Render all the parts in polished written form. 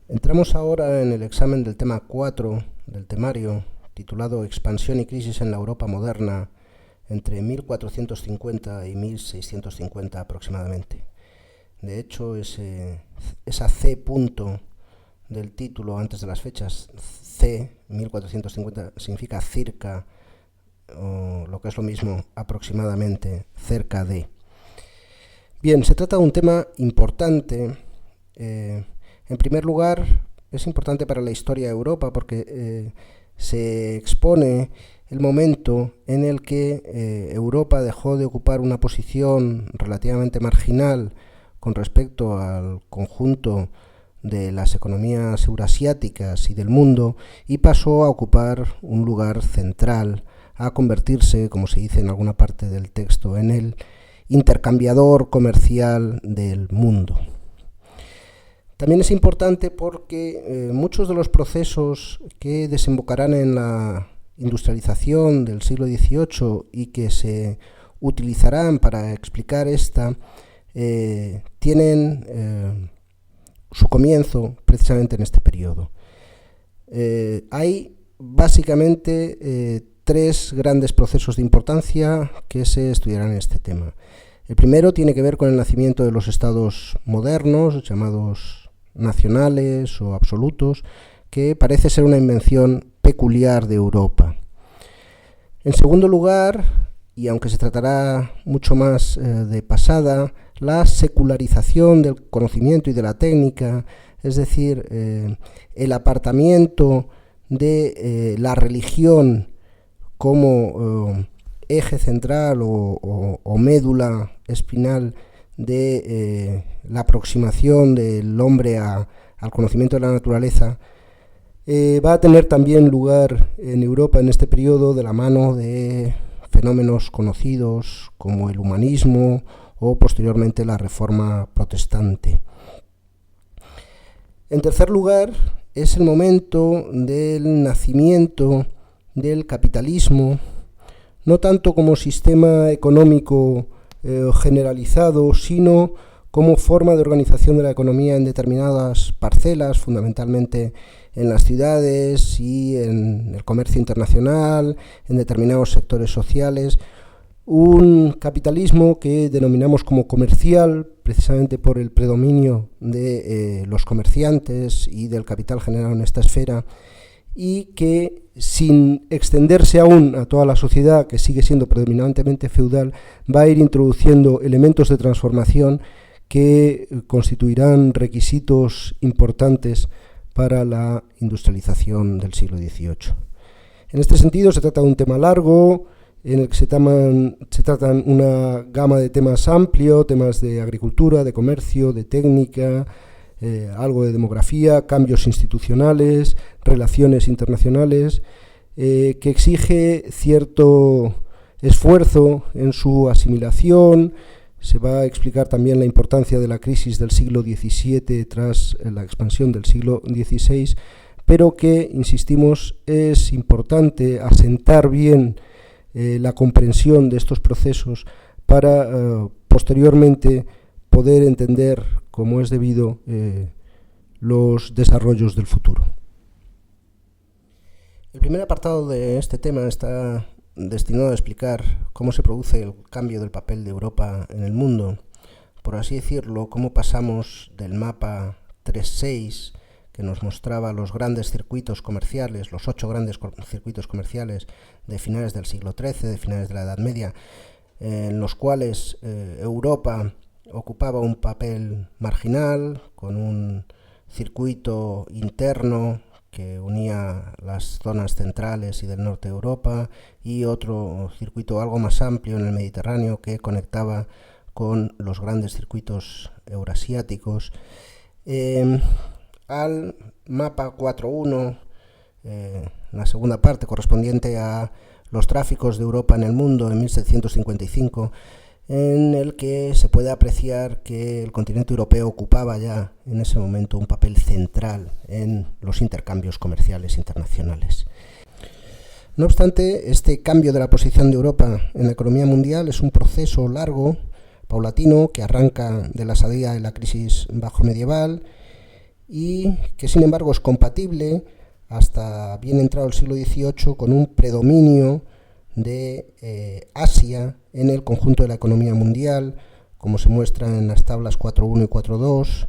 Entramos ahora en el examen del tema 4 del temario, titulado Expansión y crisis en la Europa moderna entre 1450 y 1650 aproximadamente. De hecho, esa C punto del título antes de las fechas, C, 1450, significa circa, o lo que es lo mismo, aproximadamente, cerca de. Bien, se trata de un tema importante. En primer lugar, es importante para la historia de Europa porque se expone el momento en el que Europa dejó de ocupar una posición relativamente marginal con respecto al conjunto de las economías eurasiáticas y del mundo y pasó a ocupar un lugar central, a convertirse, como se dice en alguna parte del texto, en el intercambiador comercial del mundo. También es importante porque muchos de los procesos que desembocarán en la industrialización del siglo XVIII y que se utilizarán para explicar esta, tienen su comienzo precisamente en este periodo. Hay básicamente tres grandes procesos de importancia que se estudiarán en este tema. El primero tiene que ver con el nacimiento de los estados modernos, llamados nacionales o absolutos, que parece ser una invención peculiar de Europa. En segundo lugar, y aunque se tratará mucho más de pasada, la secularización del conocimiento y de la técnica, es decir, el apartamiento de la religión como eje central o médula espinal de la aproximación del hombre al conocimiento de la naturaleza, va a tener también lugar en Europa en este periodo de la mano de fenómenos conocidos como el humanismo o posteriormente la Reforma Protestante. En tercer lugar, es el momento del nacimiento del capitalismo, no tanto como sistema económico generalizado, sino como forma de organización de la economía en determinadas parcelas, fundamentalmente en las ciudades y en el comercio internacional, en determinados sectores sociales. Un capitalismo que denominamos como comercial, precisamente por el predominio de los comerciantes y del capital generado en esta esfera, y que, sin extenderse aún a toda la sociedad, que sigue siendo predominantemente feudal, va a ir introduciendo elementos de transformación que constituirán requisitos importantes para la industrialización del siglo XVIII. En este sentido, se trata de un tema largo, en el que se tratan una gama de temas amplio, temas de agricultura, de comercio, de técnica, algo de demografía, cambios institucionales, relaciones internacionales, que exige cierto esfuerzo en su asimilación. Se va a explicar también la importancia de la crisis del siglo XVII tras la expansión del siglo XVI, pero que, insistimos, es importante asentar bien la comprensión de estos procesos para posteriormente poder entender como es debido los desarrollos del futuro. El primer apartado de este tema está destinado a explicar cómo se produce el cambio del papel de Europa en el mundo, por así decirlo, cómo pasamos del mapa 3.6, que nos mostraba los grandes circuitos comerciales, los 8 grandes circuitos comerciales de finales del siglo XIII, de finales de la Edad Media, en los cuales Europa ocupaba un papel marginal, con un circuito interno que unía las zonas centrales y del norte de Europa, y otro circuito algo más amplio en el Mediterráneo que conectaba con los grandes circuitos eurasiáticos. Al mapa 4.1, la segunda parte correspondiente a los tráficos de Europa en el mundo en 1755, en el que se puede apreciar que el continente europeo ocupaba ya en ese momento un papel central en los intercambios comerciales internacionales. No obstante, este cambio de la posición de Europa en la economía mundial es un proceso largo, paulatino, que arranca de la salida de la crisis bajomedieval y que sin embargo es compatible hasta bien entrado el siglo XVIII con un predominio de Asia en el conjunto de la economía mundial, como se muestra en las tablas 4.1 y 4.2,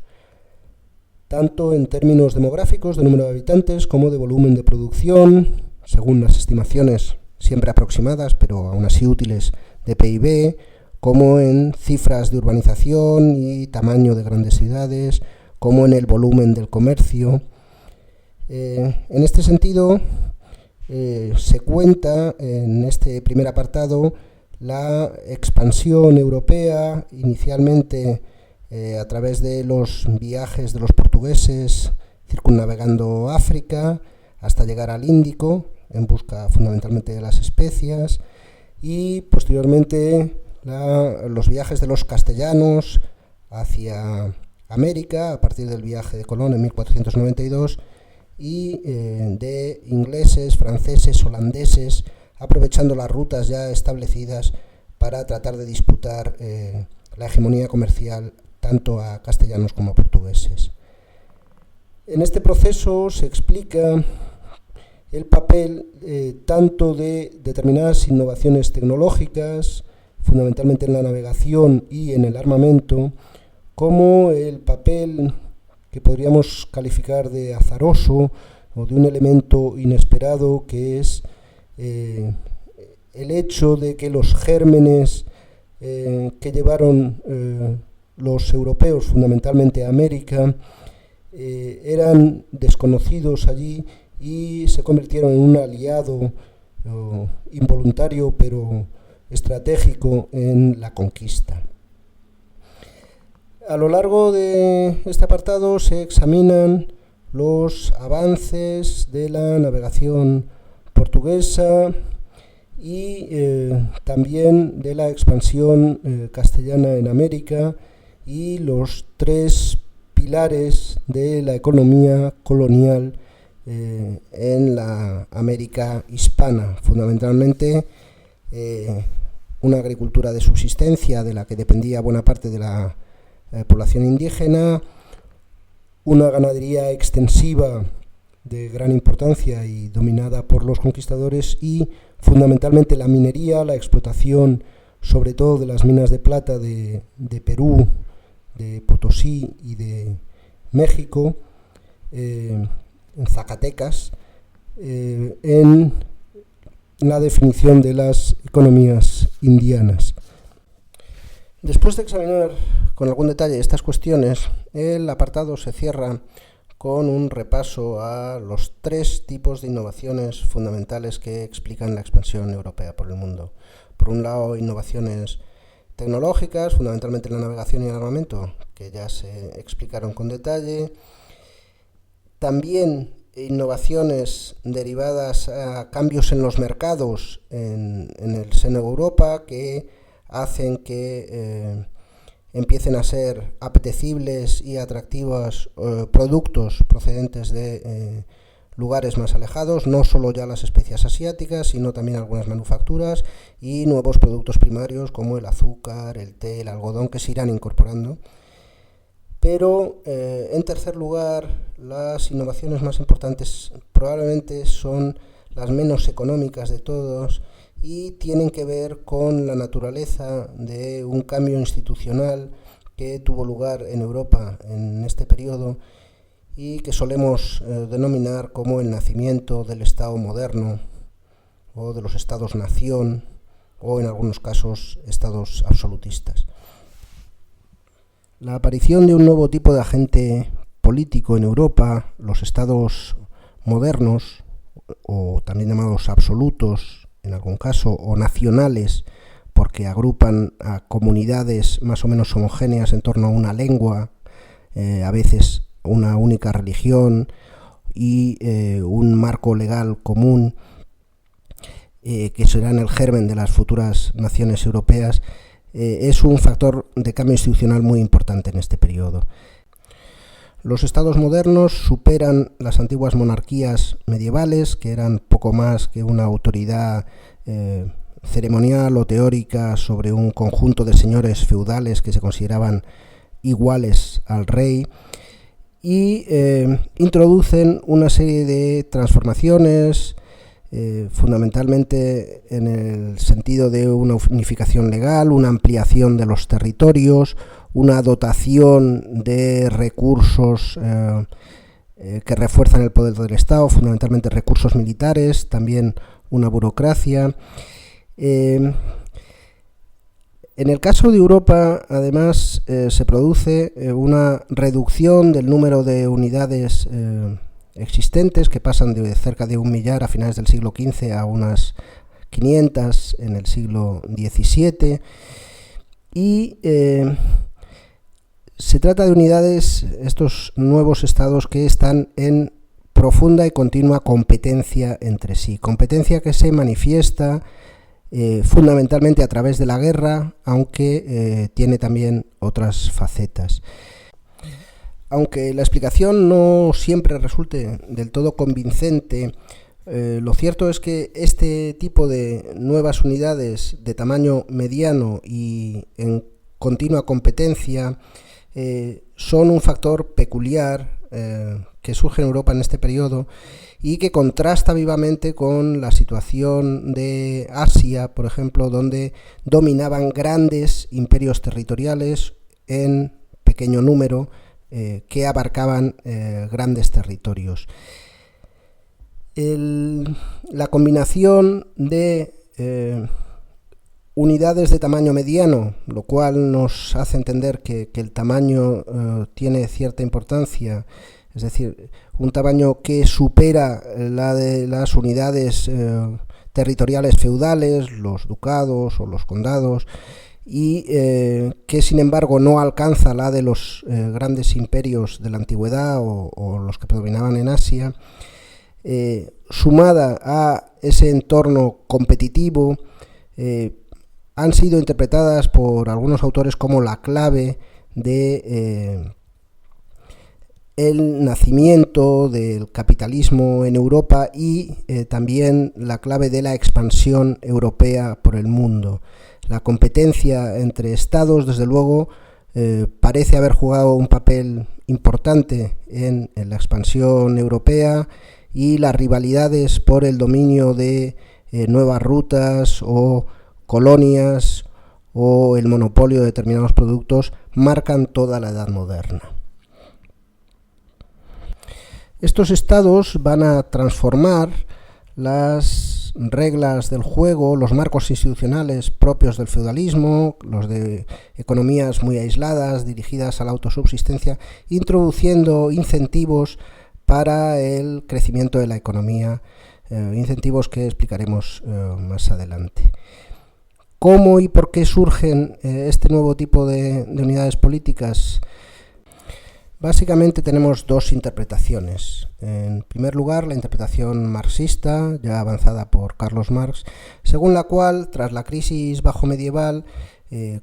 tanto en términos demográficos de número de habitantes como de volumen de producción, según las estimaciones siempre aproximadas, pero aún así útiles, de PIB, como en cifras de urbanización y tamaño de grandes ciudades, como en el volumen del comercio. En este sentido, se cuenta en este primer apartado la expansión europea, inicialmente a través de los viajes de los portugueses circunnavegando África hasta llegar al Índico, en busca fundamentalmente de las especias, y posteriormente los viajes de los castellanos hacia América a partir del viaje de Colón en 1492 y de ingleses, franceses, holandeses, aprovechando las rutas ya establecidas para tratar de disputar la hegemonía comercial tanto a castellanos como a portugueses. En este proceso se explica el papel tanto de determinadas innovaciones tecnológicas, fundamentalmente en la navegación y en el armamento, como el papel que podríamos calificar de azaroso o de un elemento inesperado, que es el hecho de que los gérmenes que llevaron los europeos fundamentalmente a América eran desconocidos allí y se convirtieron en un aliado involuntario pero estratégico en la conquista. A lo largo de este apartado se examinan los avances de la navegación portuguesa y también de la expansión castellana en América y los tres pilares de la economía colonial en la América hispana, fundamentalmente una agricultura de subsistencia de la que dependía buena parte de la población indígena, una ganadería extensiva de gran importancia y dominada por los conquistadores y fundamentalmente la minería, la explotación sobre todo de las minas de plata de Perú, de Potosí y de México, en Zacatecas, en la definición de las economías indianas. Después de examinar con algún detalle estas cuestiones, el apartado se cierra con un repaso a los tres tipos de innovaciones fundamentales que explican la expansión europea por el mundo. Por un lado, innovaciones tecnológicas, fundamentalmente en la navegación y el armamento, que ya se explicaron con detalle. También innovaciones derivadas a cambios en los mercados en el seno de Europa, que hacen que empiecen a ser apetecibles y atractivos productos procedentes de lugares más alejados, no solo ya las especias asiáticas, sino también algunas manufacturas y nuevos productos primarios como el azúcar, el té, el algodón, que se irán incorporando. Pero, en tercer lugar, las innovaciones más importantes probablemente son las menos económicas de todos y tienen que ver con la naturaleza de un cambio institucional que tuvo lugar en Europa en este periodo y que solemos denominar como el nacimiento del Estado moderno o de los Estados-nación o en algunos casos Estados absolutistas. La aparición de un nuevo tipo de agente político en Europa, los Estados modernos, o también llamados absolutos en algún caso, o nacionales, porque agrupan a comunidades más o menos homogéneas en torno a una lengua, a veces una única religión y un marco legal común, que serán el germen de las futuras naciones europeas, es un factor de cambio institucional muy importante en este periodo. Los estados modernos superan las antiguas monarquías medievales, que eran poco más que una autoridad ceremonial o teórica sobre un conjunto de señores feudales que se consideraban iguales al rey, y introducen una serie de transformaciones, fundamentalmente en el sentido de una unificación legal, una ampliación de los territorios, una dotación de recursos que refuerzan el poder del Estado, fundamentalmente recursos militares, también una burocracia. En el caso de Europa, además, se produce una reducción del número de unidades existentes, que pasan de cerca de 1 millar a finales del siglo XV a unas 500 en el siglo XVII, y se trata de unidades, estos nuevos estados, que están en profunda y continua competencia entre sí, competencia que se manifiesta fundamentalmente a través de la guerra, aunque tiene también otras facetas. Aunque la explicación no siempre resulte del todo convincente, lo cierto es que este tipo de nuevas unidades de tamaño mediano y en continua competencia son un factor peculiar que surge en Europa en este periodo y que contrasta vivamente con la situación de Asia, por ejemplo, donde dominaban grandes imperios territoriales en pequeño número que abarcaban grandes territorios. La combinación de unidades de tamaño mediano, lo cual nos hace entender que el tamaño tiene cierta importancia, es decir, un tamaño que supera la de las unidades territoriales feudales, los ducados o los condados, y que sin embargo no alcanza la de los grandes imperios de la antigüedad o los que predominaban en Asia, sumada a ese entorno competitivo, han sido interpretadas por algunos autores como la clave de el nacimiento del capitalismo en Europa y también la clave de la expansión europea por el mundo. La competencia entre estados, desde luego, parece haber jugado un papel importante en la expansión europea, y las rivalidades por el dominio de nuevas rutas o colonias o el monopolio de determinados productos marcan toda la Edad Moderna. Estos estados van a transformar las reglas del juego, los marcos institucionales propios del feudalismo, los de economías muy aisladas, dirigidas a la autosubsistencia, introduciendo incentivos para el crecimiento de la economía, incentivos que explicaremos más adelante. ¿Cómo y por qué surgen este nuevo tipo de unidades políticas? Básicamente tenemos dos interpretaciones. En primer lugar, la interpretación marxista, ya avanzada por Carlos Marx, según la cual, tras la crisis bajomedieval,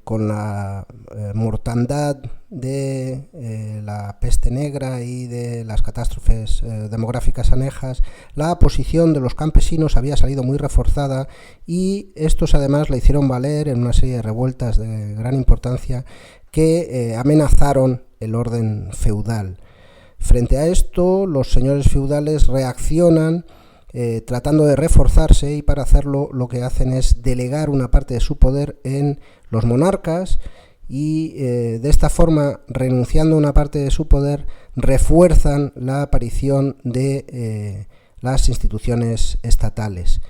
con la mortandad de la peste negra y de las catástrofes demográficas anejas, la posición de los campesinos había salido muy reforzada, y estos además la hicieron valer en una serie de revueltas de gran importancia que amenazaron el orden feudal. Frente a esto, los señores feudales reaccionan tratando de reforzarse, y para hacerlo lo que hacen es delegar una parte de su poder en los monarcas, y de esta forma, renunciando a una parte de su poder, refuerzan la aparición de las instituciones estatales.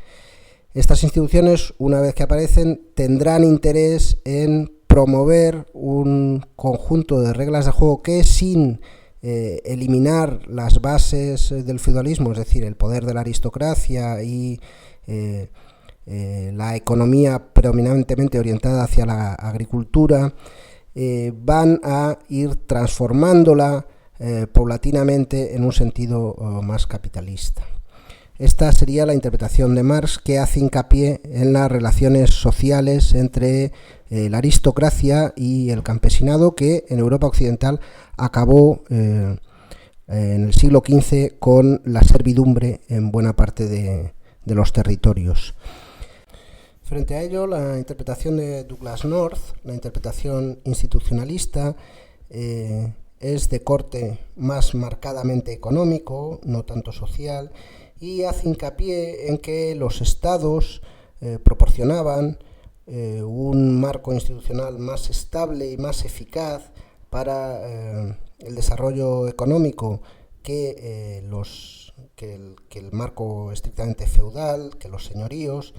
Estas instituciones, una vez que aparecen, tendrán interés en promover un conjunto de reglas de juego que, sin eliminar las bases del feudalismo, es decir, el poder de la aristocracia y la economía predominantemente orientada hacia la agricultura, van a ir transformándola paulatinamente en un sentido más capitalista. Esta sería la interpretación de Marx, que hace hincapié en las relaciones sociales entre la aristocracia y el campesinado, que en Europa occidental acabó en el siglo XV con la servidumbre en buena parte de los territorios. Frente a ello, la interpretación de Douglass North, la interpretación institucionalista, es de corte más marcadamente económico, no tanto social, y hace hincapié en que los estados proporcionaban un marco institucional más estable y más eficaz para el desarrollo económico que el marco estrictamente feudal, que los señoríos,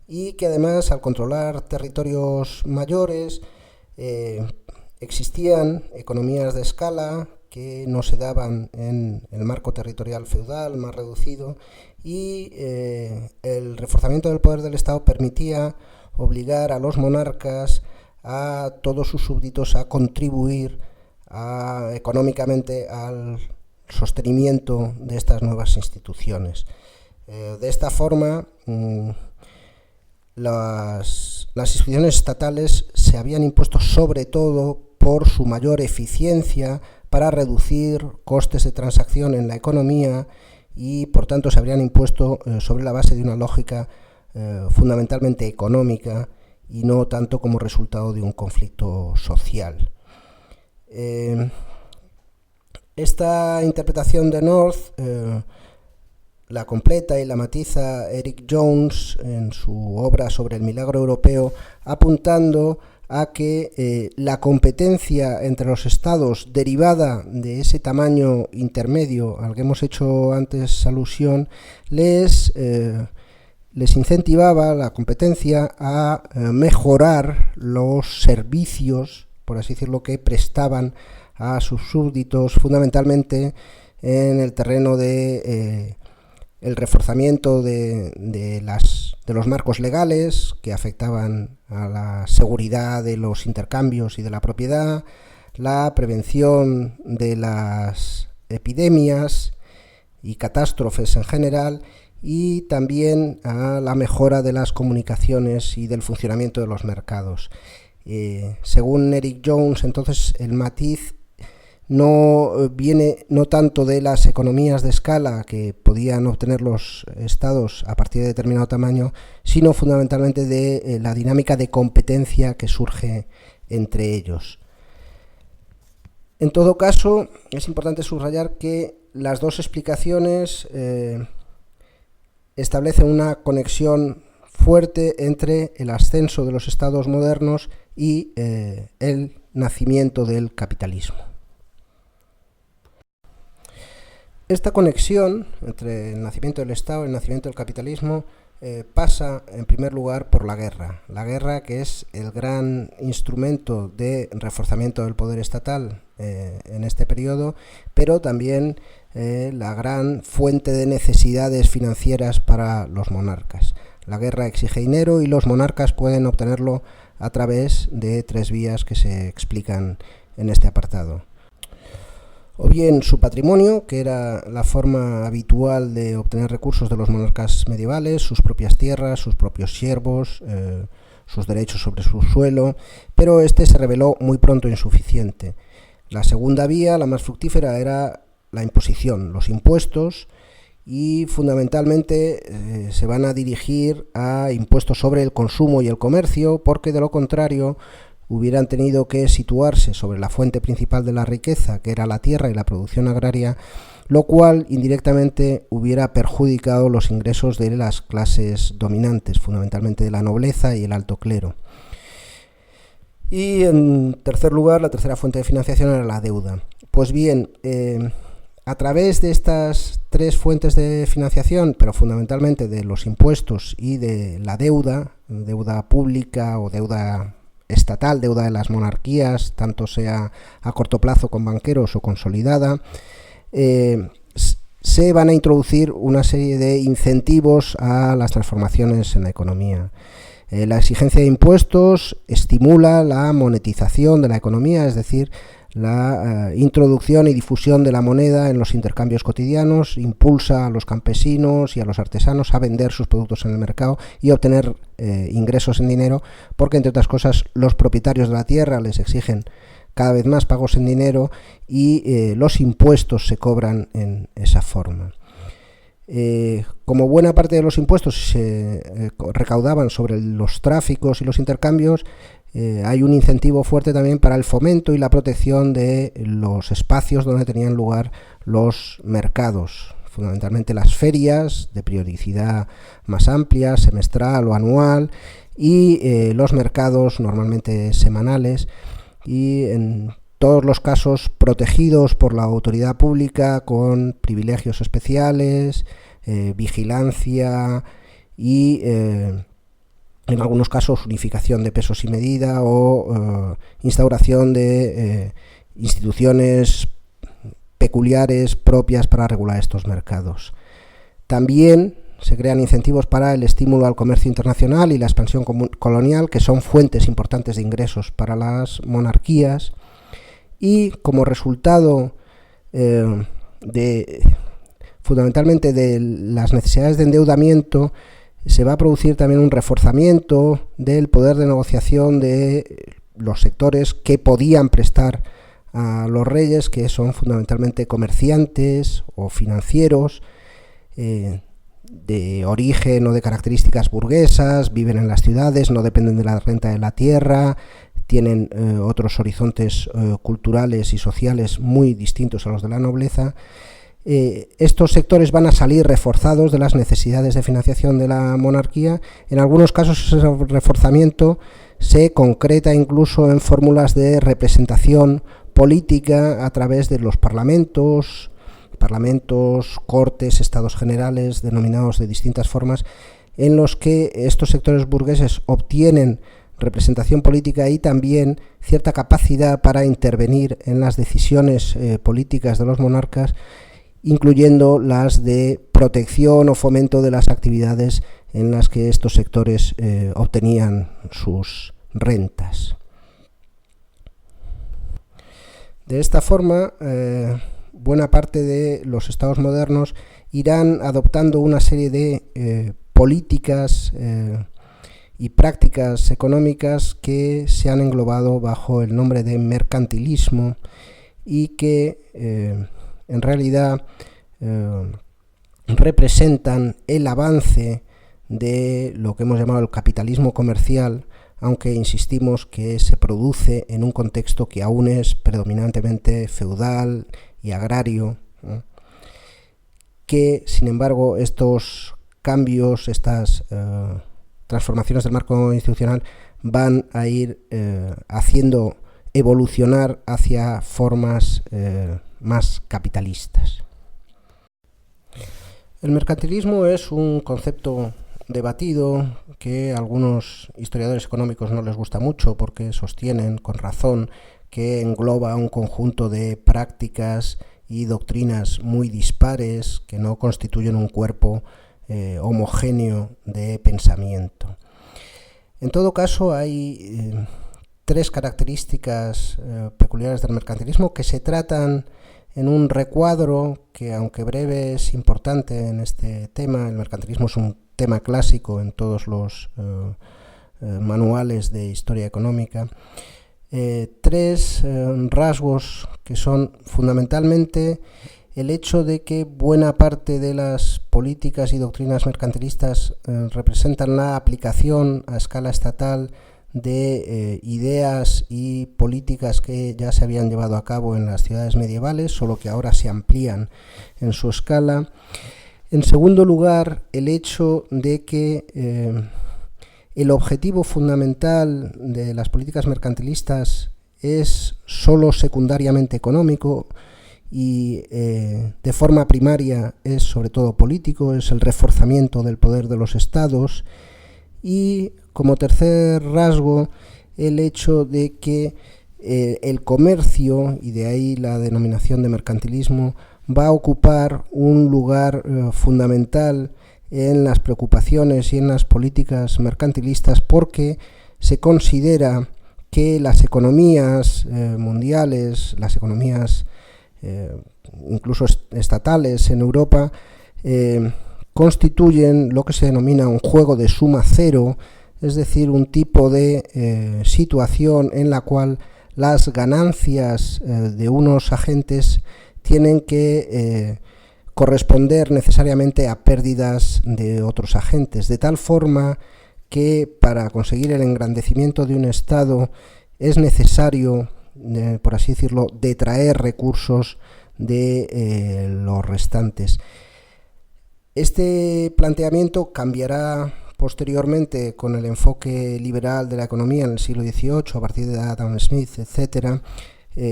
y que además, al controlar territorios mayores, existían economías de escala que no se daban en el marco territorial feudal más reducido, y el reforzamiento del poder del Estado permitía obligar a los monarcas, a todos sus súbditos, a contribuir económicamente al sostenimiento de estas nuevas instituciones. De esta forma, las instituciones estatales se habían impuesto sobre todo por su mayor eficiencia para reducir costes de transacción en la economía, y por tanto se habrían impuesto sobre la base de una lógica fundamentalmente económica y no tanto como resultado de un conflicto social. Esta interpretación de North la completa y la matiza Eric Jones en su obra sobre el milagro europeo, apuntando a que la competencia entre los estados derivada de ese tamaño intermedio al que hemos hecho antes alusión les incentivaba la competencia a mejorar los servicios, por así decirlo, que prestaban a sus súbditos, fundamentalmente en el terreno de el reforzamiento de los marcos legales que afectaban a la seguridad de los intercambios y de la propiedad, la prevención de las epidemias y catástrofes en general, y también a la mejora de las comunicaciones y del funcionamiento de los mercados. Según Eric Jones, entonces, el matiz no viene no tanto de las economías de escala que podían obtener los estados a partir de determinado tamaño, sino fundamentalmente de la dinámica de competencia que surge entre ellos. En todo caso, es importante subrayar que las dos explicaciones establecen una conexión fuerte entre el ascenso de los estados modernos y el nacimiento del capitalismo. Esta conexión entre el nacimiento del Estado y el nacimiento del capitalismo pasa en primer lugar por la guerra que es el gran instrumento de reforzamiento del poder estatal en este periodo, pero también la gran fuente de necesidades financieras para los monarcas. La guerra exige dinero y los monarcas pueden obtenerlo a través de tres vías que se explican en este apartado. O bien su patrimonio, que era la forma habitual de obtener recursos de los monarcas medievales, sus propias tierras, sus propios siervos, sus derechos sobre su suelo, pero este se reveló muy pronto insuficiente. La segunda vía, la más fructífera, era la imposición, los impuestos, y fundamentalmente se van a dirigir a impuestos sobre el consumo y el comercio, porque de lo contrario hubieran tenido que situarse sobre la fuente principal de la riqueza, que era la tierra y la producción agraria, lo cual indirectamente hubiera perjudicado los ingresos de las clases dominantes, fundamentalmente de la nobleza y el alto clero. Y en tercer lugar, la tercera fuente de financiación era la deuda. Pues bien, a través de estas tres fuentes de financiación, pero fundamentalmente de los impuestos y de la deuda pública o deuda estatal, deuda de las monarquías, tanto sea a corto plazo con banqueros o consolidada, se van a introducir una serie de incentivos a las transformaciones en la economía. La exigencia de impuestos estimula la monetización de la economía, es decir, la introducción y difusión de la moneda en los intercambios cotidianos, impulsa a los campesinos y a los artesanos a vender sus productos en el mercado y obtener ingresos en dinero, porque entre otras cosas los propietarios de la tierra les exigen cada vez más pagos en dinero y los impuestos se cobran en esa forma. Como buena parte de los impuestos se recaudaban sobre los tráficos y los intercambios, hay un incentivo fuerte también para el fomento y la protección de los espacios donde tenían lugar los mercados, fundamentalmente las ferias de periodicidad más amplia, semestral o anual, y los mercados normalmente semanales, y en todos los casos protegidos por la autoridad pública con privilegios especiales, vigilancia y en algunos casos unificación de pesos y medida o instauración de instituciones peculiares propias para regular estos mercados. También se crean incentivos para el estímulo al comercio internacional y la expansión colonial, que son fuentes importantes de ingresos para las monarquías, y como resultado fundamentalmente de las necesidades de endeudamiento, se va a producir también un reforzamiento del poder de negociación de los sectores que podían prestar a los reyes, que son fundamentalmente comerciantes o financieros, de origen o de características burguesas, viven en las ciudades, no dependen de la renta de la tierra, tienen otros horizontes culturales y sociales muy distintos a los de la nobleza. Estos sectores van a salir reforzados de las necesidades de financiación de la monarquía. En algunos casos ese reforzamiento se concreta incluso en fórmulas de representación política a través de los parlamentos, cortes, estados generales, denominados de distintas formas, en los que estos sectores burgueses obtienen representación política y también cierta capacidad para intervenir en las decisiones políticas de los monarcas, incluyendo las de protección o fomento de las actividades en las que estos sectores obtenían sus rentas. De esta forma, buena parte de los estados modernos irán adoptando una serie de políticas y prácticas económicas que se han englobado bajo el nombre de mercantilismo y que en realidad representan el avance de lo que hemos llamado el capitalismo comercial, aunque insistimos que se produce en un contexto que aún es predominantemente feudal y agrario, ¿no? Que sin embargo estos cambios, estas transformaciones del marco institucional van a ir haciendo evolucionar hacia formas más capitalistas. El mercantilismo es un concepto debatido que a algunos historiadores económicos no les gusta mucho porque sostienen con razón que engloba un conjunto de prácticas y doctrinas muy dispares que no constituyen un cuerpo homogéneo de pensamiento. En todo caso, hay tres características peculiares del mercantilismo que se tratan en un recuadro que, aunque breve, es importante en este tema. El mercantilismo es un tema clásico en todos los manuales de historia económica. Tres rasgos que son fundamentalmente el hecho de que buena parte de las políticas y doctrinas mercantilistas representan la aplicación a escala estatal de ideas y políticas que ya se habían llevado a cabo en las ciudades medievales, solo que ahora se amplían en su escala. En segundo lugar, el hecho de que el objetivo fundamental de las políticas mercantilistas es solo secundariamente económico y de forma primaria es sobre todo político, es el reforzamiento del poder de los estados. Y como tercer rasgo, el hecho de que el comercio, y de ahí la denominación de mercantilismo, va a ocupar un lugar fundamental en las preocupaciones y en las políticas mercantilistas, porque se considera que las economías mundiales, las economías incluso estatales en Europa, constituyen lo que se denomina un juego de suma cero, es decir, un tipo de situación en la cual las ganancias de unos agentes tienen que corresponder necesariamente a pérdidas de otros agentes, de tal forma que para conseguir el engrandecimiento de un Estado es necesario, por así decirlo, detraer recursos de los restantes. Este planteamiento cambiará posteriormente con el enfoque liberal de la economía en el siglo XVIII, a partir de Adam Smith, etc.,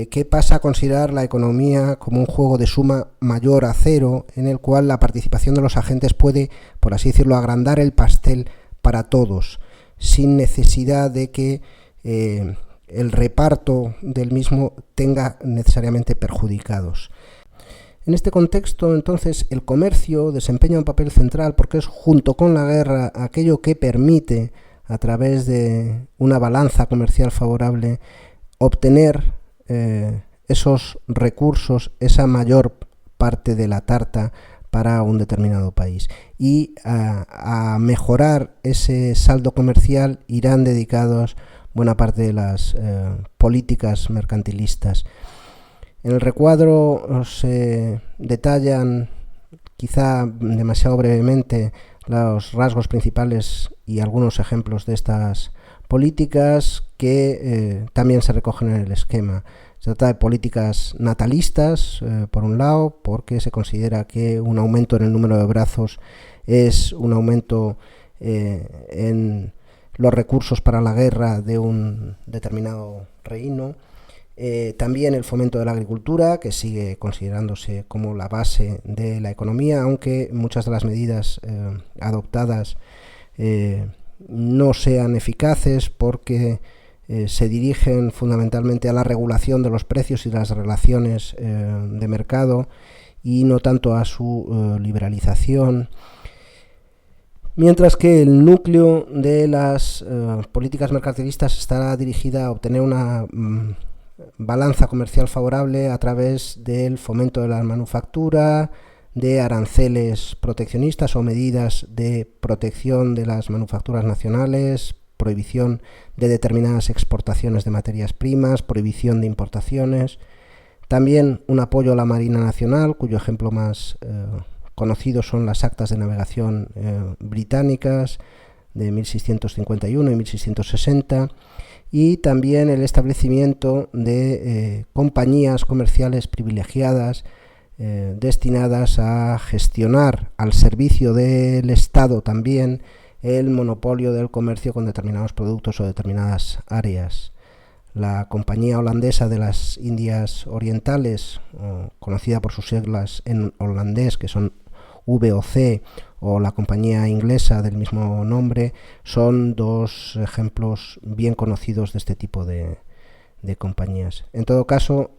que pasa a considerar la economía como un juego de suma mayor a cero, en el cual la participación de los agentes puede, por así decirlo, agrandar el pastel para todos, sin necesidad de que el reparto del mismo tenga necesariamente perjudicados. En este contexto, entonces, el comercio desempeña un papel central porque es, junto con la guerra, aquello que permite, a través de una balanza comercial favorable, obtener esos recursos, esa mayor parte de la tarta para un determinado país. Y a mejorar ese saldo comercial irán dedicados buena parte de las políticas mercantilistas. En el recuadro se detallan, quizá demasiado brevemente, los rasgos principales y algunos ejemplos de estas políticas que también se recogen en el esquema. Se trata de políticas natalistas, por un lado, porque se considera que un aumento en el número de brazos es un aumento en los recursos para la guerra de un determinado reino. También el fomento de la agricultura, que sigue considerándose como la base de la economía, aunque muchas de las medidas adoptadas no sean eficaces porque se dirigen fundamentalmente a la regulación de los precios y las relaciones de mercado y no tanto a su liberalización. Mientras que el núcleo de las políticas mercantilistas estará dirigida a obtener una balanza comercial favorable a través del fomento de la manufactura, de aranceles proteccionistas o medidas de protección de las manufacturas nacionales, prohibición de determinadas exportaciones de materias primas, prohibición de importaciones. También un apoyo a la Marina Nacional, cuyo ejemplo más conocido son las actas de navegación británicas de 1651 y 1660, y también el establecimiento de compañías comerciales privilegiadas destinadas a gestionar al servicio del Estado también el monopolio del comercio con determinados productos o determinadas áreas. La Compañía Holandesa de las Indias Orientales, conocida por sus siglas en holandés, que son VOC, o la Compañía Inglesa del mismo nombre, son dos ejemplos bien conocidos de este tipo de compañías. En todo caso,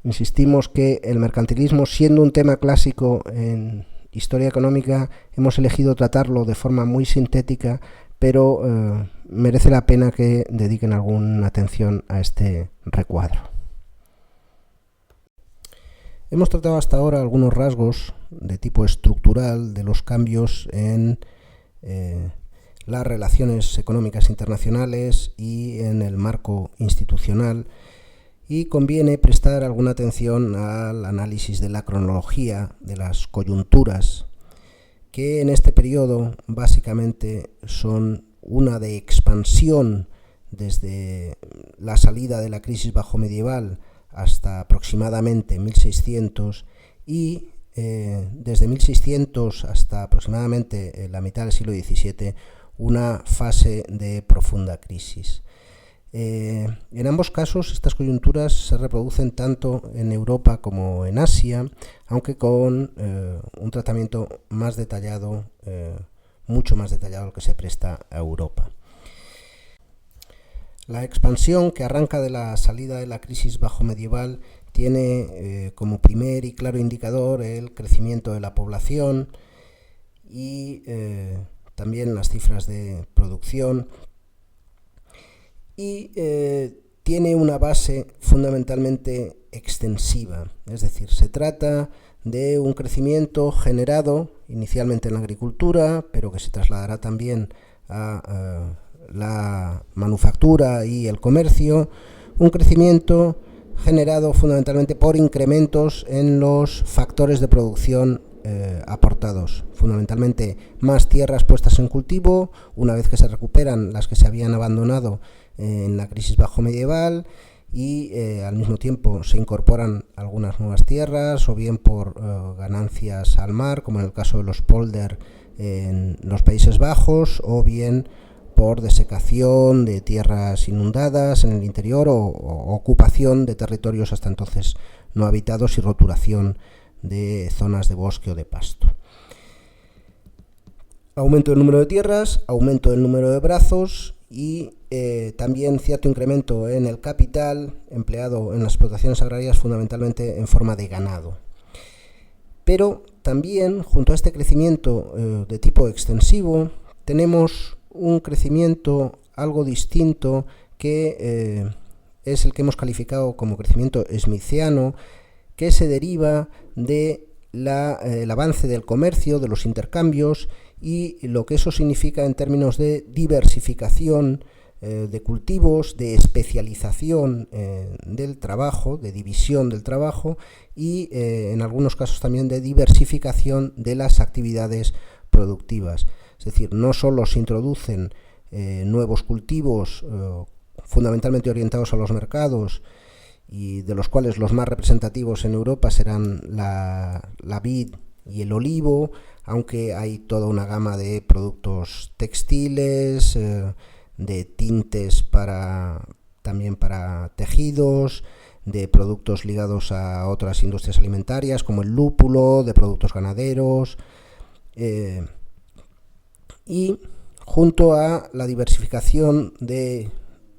insistimos que el mercantilismo, siendo un tema clásico en historia económica, hemos elegido tratarlo de forma muy sintética, pero merece la pena que dediquen alguna atención a este recuadro. Hemos tratado hasta ahora algunos rasgos de tipo estructural de los cambios en las relaciones económicas internacionales y en el marco institucional, y conviene prestar alguna atención al análisis de la cronología de las coyunturas, que en este periodo básicamente son una de expansión desde la salida de la crisis bajomedieval hasta aproximadamente 1600 y desde 1600 hasta aproximadamente la mitad del siglo XVII una fase de profunda crisis. En ambos casos estas coyunturas se reproducen tanto en Europa como en Asia, aunque con un tratamiento más detallado, mucho más detallado al que se presta a Europa. La expansión, que arranca de la salida de la crisis bajomedieval, tiene como primer y claro indicador el crecimiento de la población y también las cifras de producción, y tiene una base fundamentalmente extensiva, es decir, se trata de un crecimiento generado inicialmente en la agricultura, pero que se trasladará también a la manufactura y el comercio, un crecimiento generado fundamentalmente por incrementos en los factores de producción aportados. Fundamentalmente más tierras puestas en cultivo, una vez que se recuperan las que se habían abandonado en la crisis bajo medieval, y al mismo tiempo se incorporan algunas nuevas tierras, o bien por ganancias al mar, como en el caso de los polder en los Países Bajos, o bien por desecación de tierras inundadas en el interior o ocupación de territorios hasta entonces no habitados y roturación de zonas de bosque o de pasto. Aumento del número de tierras, aumento del número de brazos y también cierto incremento en el capital empleado en las explotaciones agrarias, fundamentalmente en forma de ganado. Pero también, junto a este crecimiento de tipo extensivo, tenemos un crecimiento algo distinto que es el que hemos calificado como crecimiento smithiano, que se deriva de el avance del comercio, de los intercambios y lo que eso significa en términos de diversificación de cultivos, de especialización del trabajo, de división del trabajo y en algunos casos también de diversificación de las actividades productivas. Es decir, no solo se introducen nuevos cultivos fundamentalmente orientados a los mercados, y de los cuales los más representativos en Europa serán la vid y el olivo, aunque hay toda una gama de productos textiles, de tintes también para tejidos, de productos ligados a otras industrias alimentarias como el lúpulo, de productos ganaderos, y junto a la diversificación de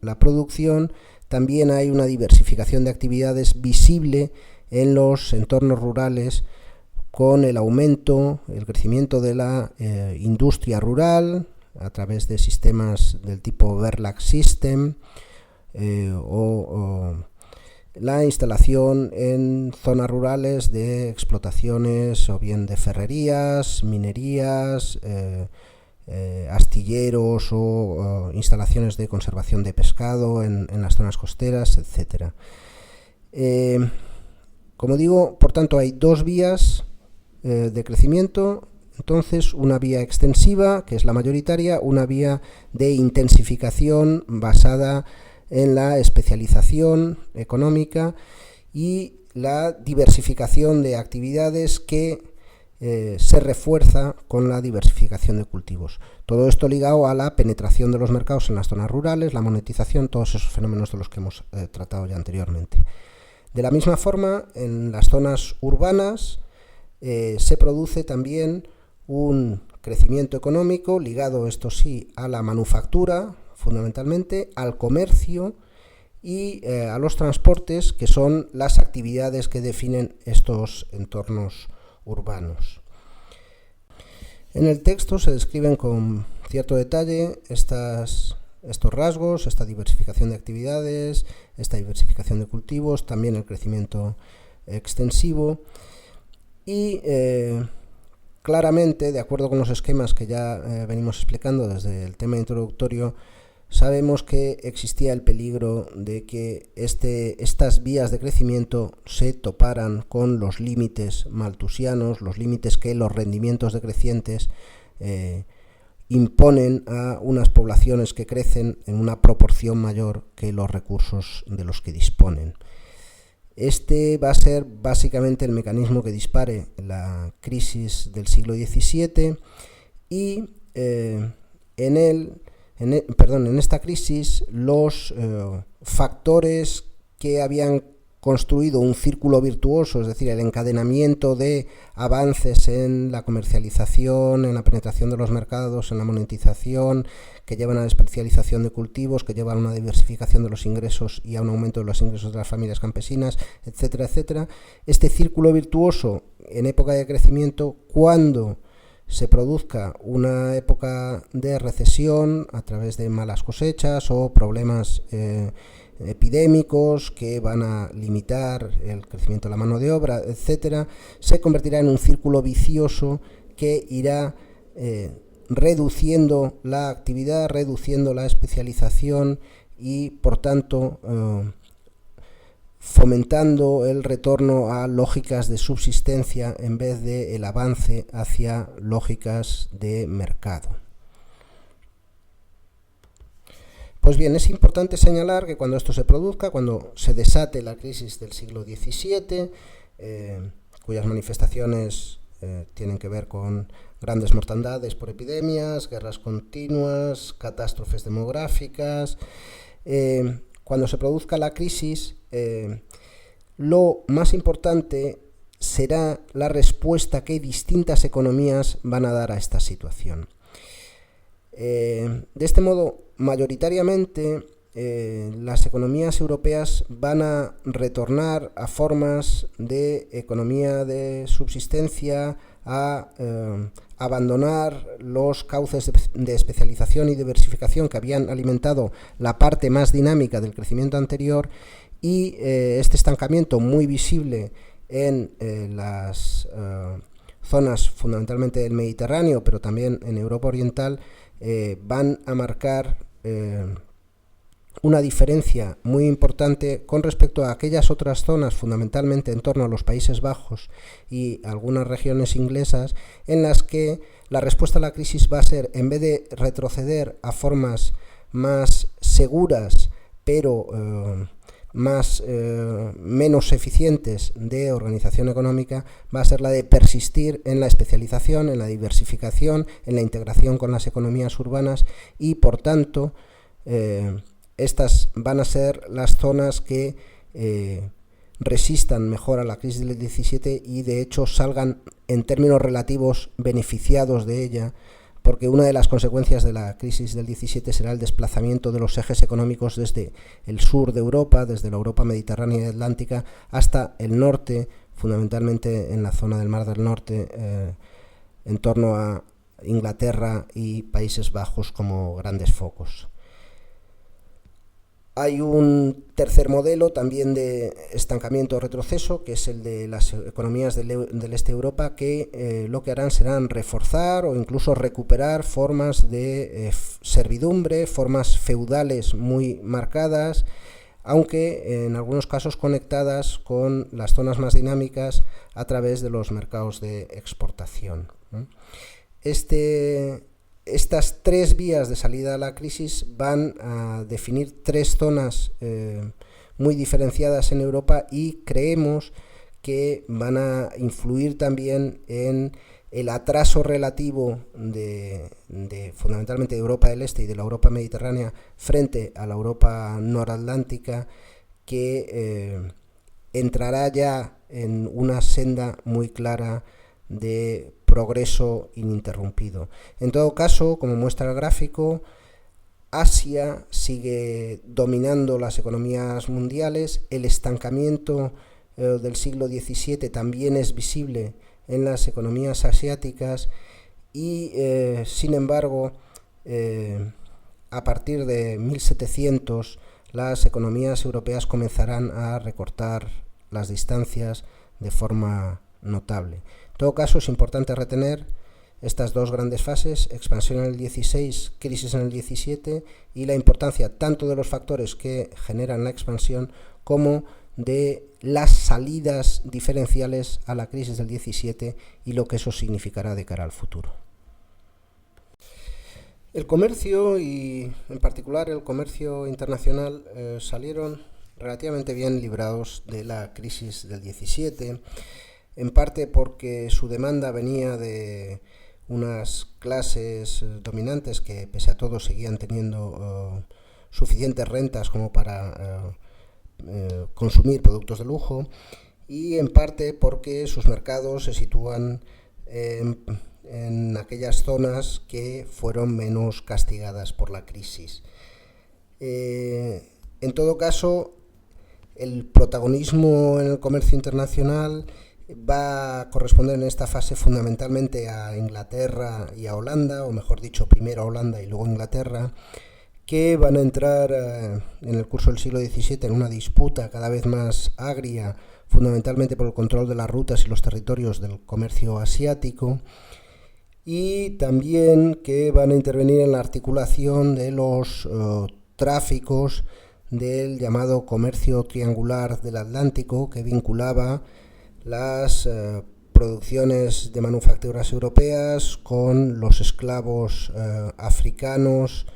la producción también hay una diversificación de actividades visible en los entornos rurales, con el aumento, el crecimiento de la industria rural a través de sistemas del tipo Verlag System o la instalación en zonas rurales de explotaciones o bien de ferrerías, minerías, astilleros o instalaciones de conservación de pescado en las zonas costeras, etc. Como digo, por tanto, hay dos vías de crecimiento. Entonces, una vía extensiva, que es la mayoritaria, una vía de intensificación basada en la especialización económica y la diversificación de actividades que se refuerza con la diversificación de cultivos. Todo esto ligado a la penetración de los mercados en las zonas rurales, la monetización, todos esos fenómenos de los que hemos tratado ya anteriormente. De la misma forma, en las zonas urbanas se produce también un crecimiento económico ligado, esto sí, a la manufactura, fundamentalmente, al comercio y a los transportes, que son las actividades que definen estos entornos urbanos. En el texto se describen con cierto detalle estos rasgos, esta diversificación de actividades, esta diversificación de cultivos, también el crecimiento extensivo y claramente, de acuerdo con los esquemas que ya venimos explicando desde el tema introductorio, sabemos que existía el peligro de que estas vías de crecimiento se toparan con los límites malthusianos, los límites que los rendimientos decrecientes imponen a unas poblaciones que crecen en una proporción mayor que los recursos de los que disponen. Este va a ser básicamente el mecanismo que dispare la crisis del siglo XVII y en esta crisis los factores que habían construido un círculo virtuoso, es decir, el encadenamiento de avances en la comercialización, en la penetración de los mercados, en la monetización, que llevan a la especialización de cultivos, que llevan a una diversificación de los ingresos y a un aumento de los ingresos de las familias campesinas, etcétera, etcétera. Este círculo virtuoso en época de crecimiento, cuando se produzca una época de recesión a través de malas cosechas o problemas epidémicos que van a limitar el crecimiento de la mano de obra, etcétera, se convertirá en un círculo vicioso que irá reduciendo la actividad, reduciendo la especialización y, por tanto, fomentando el retorno a lógicas de subsistencia en vez de el avance hacia lógicas de mercado. Pues bien, es importante señalar que cuando esto se produzca, cuando se desate la crisis del siglo XVII, cuyas manifestaciones tienen que ver con grandes mortandades por epidemias, guerras continuas, catástrofes demográficas. Cuando se produzca la crisis, lo más importante será la respuesta que distintas economías van a dar a esta situación. De este modo, mayoritariamente, las economías europeas van a retornar a formas de economía de subsistencia, a abandonar los cauces de especialización y diversificación que habían alimentado la parte más dinámica del crecimiento anterior, y este estancamiento muy visible en las zonas fundamentalmente del Mediterráneo, pero también en Europa Oriental, van a marcar una diferencia muy importante con respecto a aquellas otras zonas, fundamentalmente en torno a los Países Bajos y algunas regiones inglesas, en las que la respuesta a la crisis va a ser, en vez de retroceder a formas más seguras, pero menos eficientes de organización económica, va a ser la de persistir en la especialización, en la diversificación, en la integración con las economías urbanas, y por tanto estas van a ser las zonas que resistan mejor a la crisis del 17 y de hecho salgan en términos relativos beneficiados de ella, porque una de las consecuencias de la crisis del 17 será el desplazamiento de los ejes económicos desde el sur de Europa, desde la Europa mediterránea y atlántica, hasta el norte, fundamentalmente en la zona del Mar del Norte, en torno a Inglaterra y Países Bajos como grandes focos. Hay un tercer modelo también de estancamiento o retroceso, que es el de las economías del este de Europa, que lo que harán serán reforzar o incluso recuperar formas de servidumbre, formas feudales muy marcadas, aunque en algunos casos conectadas con las zonas más dinámicas a través de los mercados de exportación. Estas tres vías de salida a la crisis van a definir tres zonas muy diferenciadas en Europa, y creemos que van a influir también en el atraso relativo fundamentalmente de Europa del Este y de la Europa mediterránea frente a la Europa noratlántica, que entrará ya en una senda muy clara de progreso ininterrumpido. En todo caso, como muestra el gráfico, Asia sigue dominando las economías mundiales. El estancamiento del siglo XVII también es visible en las economías asiáticas y, sin embargo, a partir de 1700 las economías europeas comenzarán a recortar las distancias de forma notable. En todo caso, es importante retener estas dos grandes fases: expansión en el 16, crisis en el 17, y la importancia tanto de los factores que generan la expansión como de las salidas diferenciales a la crisis del 17 y lo que eso significará de cara al futuro. El comercio, y en particular el comercio internacional, salieron relativamente bien librados de la crisis del 17, en parte porque su demanda venía de unas clases dominantes que, pese a todo, seguían teniendo suficientes rentas como para consumir productos de lujo, y en parte porque sus mercados se sitúan en aquellas zonas que fueron menos castigadas por la crisis. En todo caso, el protagonismo en el comercio internacional va a corresponder en esta fase fundamentalmente a Inglaterra y a Holanda, o mejor dicho, primero a Holanda y luego a Inglaterra, que van a entrar en el curso del siglo XVII en una disputa cada vez más agria, fundamentalmente por el control de las rutas y los territorios del comercio asiático, y también que van a intervenir en la articulación de los tráficos del llamado comercio triangular del Atlántico, que vinculaba las producciones de manufacturas europeas con los esclavos africanos,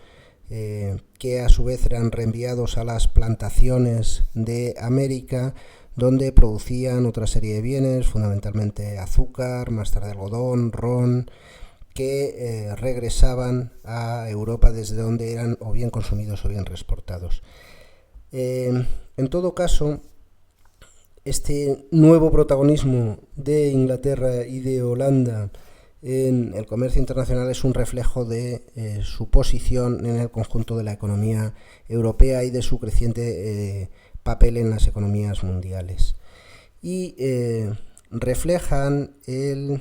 que a su vez eran reenviados a las plantaciones de América, donde producían otra serie de bienes, fundamentalmente azúcar, más tarde algodón, ron, que regresaban a Europa desde donde eran o bien consumidos o bien reexportados. En todo caso, este nuevo protagonismo de Inglaterra y de Holanda en el comercio internacional es un reflejo de su posición en el conjunto de la economía europea y de su creciente papel en las economías mundiales. Y reflejan el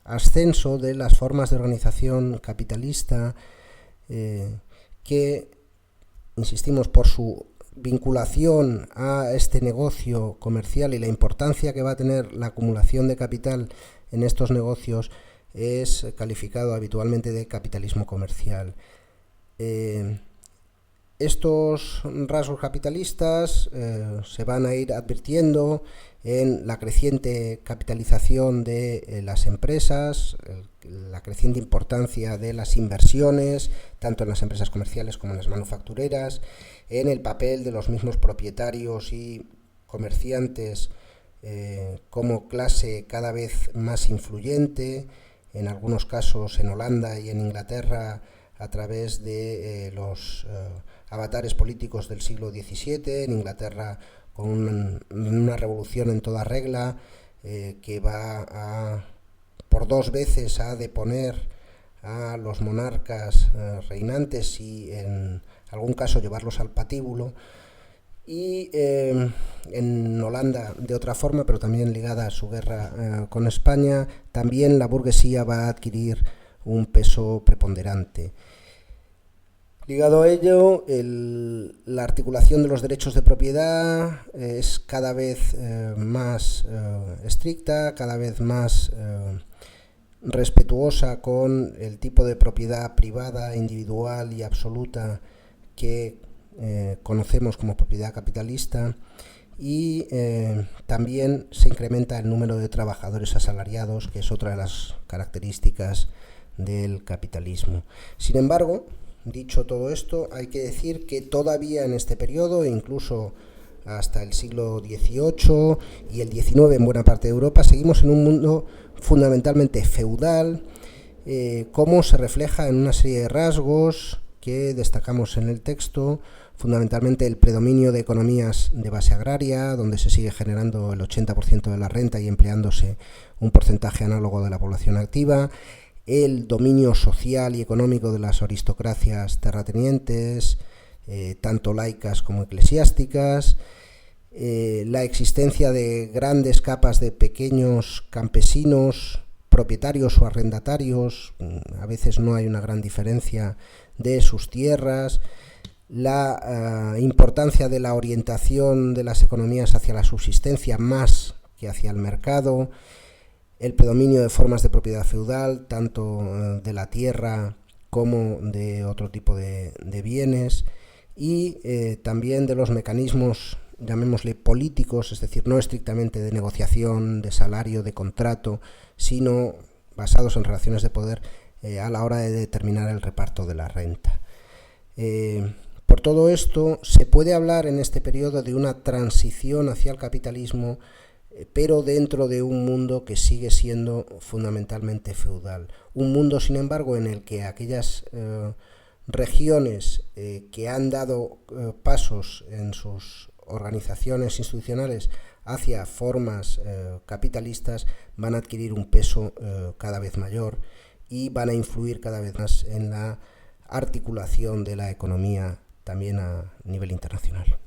ascenso de las formas de organización capitalista que, insistimos, por su vinculación a este negocio comercial y la importancia que va a tener la acumulación de capital en estos negocios, es calificado habitualmente de capitalismo comercial. Estos rasgos capitalistas se van a ir advirtiendo en la creciente capitalización de las empresas, la creciente importancia de las inversiones, tanto en las empresas comerciales como en las manufactureras, en el papel de los mismos propietarios y comerciantes como clase cada vez más influyente, en algunos casos en Holanda y en Inglaterra a través de los avatares políticos del siglo XVII, en Inglaterra con una revolución en toda regla que va por 2 veces a deponer a los monarcas reinantes y en algún caso llevarlos al patíbulo, y en Holanda de otra forma, pero también ligada a su guerra con España, también la burguesía va a adquirir un peso preponderante. Ligado a ello, la articulación de los derechos de propiedad es cada vez más estricta, cada vez más respetuosa con el tipo de propiedad privada, individual y absoluta que conocemos como propiedad capitalista, y también se incrementa el número de trabajadores asalariados, que es otra de las características del capitalismo. Sin embargo, dicho todo esto, hay que decir que todavía en este periodo, incluso hasta el siglo XVIII y el XIX en buena parte de Europa, seguimos en un mundo fundamentalmente feudal, como se refleja en una serie de rasgos que destacamos en el texto, fundamentalmente el predominio de economías de base agraria, donde se sigue generando el 80% de la renta y empleándose un porcentaje análogo de la población activa, el dominio social y económico de las aristocracias terratenientes, tanto laicas como eclesiásticas, la existencia de grandes capas de pequeños campesinos, propietarios o arrendatarios, a veces no hay una gran diferencia, de sus tierras, la importancia de la orientación de las economías hacia la subsistencia más que hacia el mercado, el predominio de formas de propiedad feudal, tanto de la tierra como de otro tipo de bienes, y también de los mecanismos, llamémosle políticos, es decir, no estrictamente de negociación, de salario, de contrato, sino basados en relaciones de poder a la hora de determinar el reparto de la renta. Por todo esto, se puede hablar en este periodo de una transición hacia el capitalismo, pero dentro de un mundo que sigue siendo fundamentalmente feudal. Un mundo, sin embargo, en el que aquellas regiones que han dado pasos en sus organizaciones institucionales hacia formas capitalistas van a adquirir un peso cada vez mayor y van a influir cada vez más en la articulación de la economía también a nivel internacional.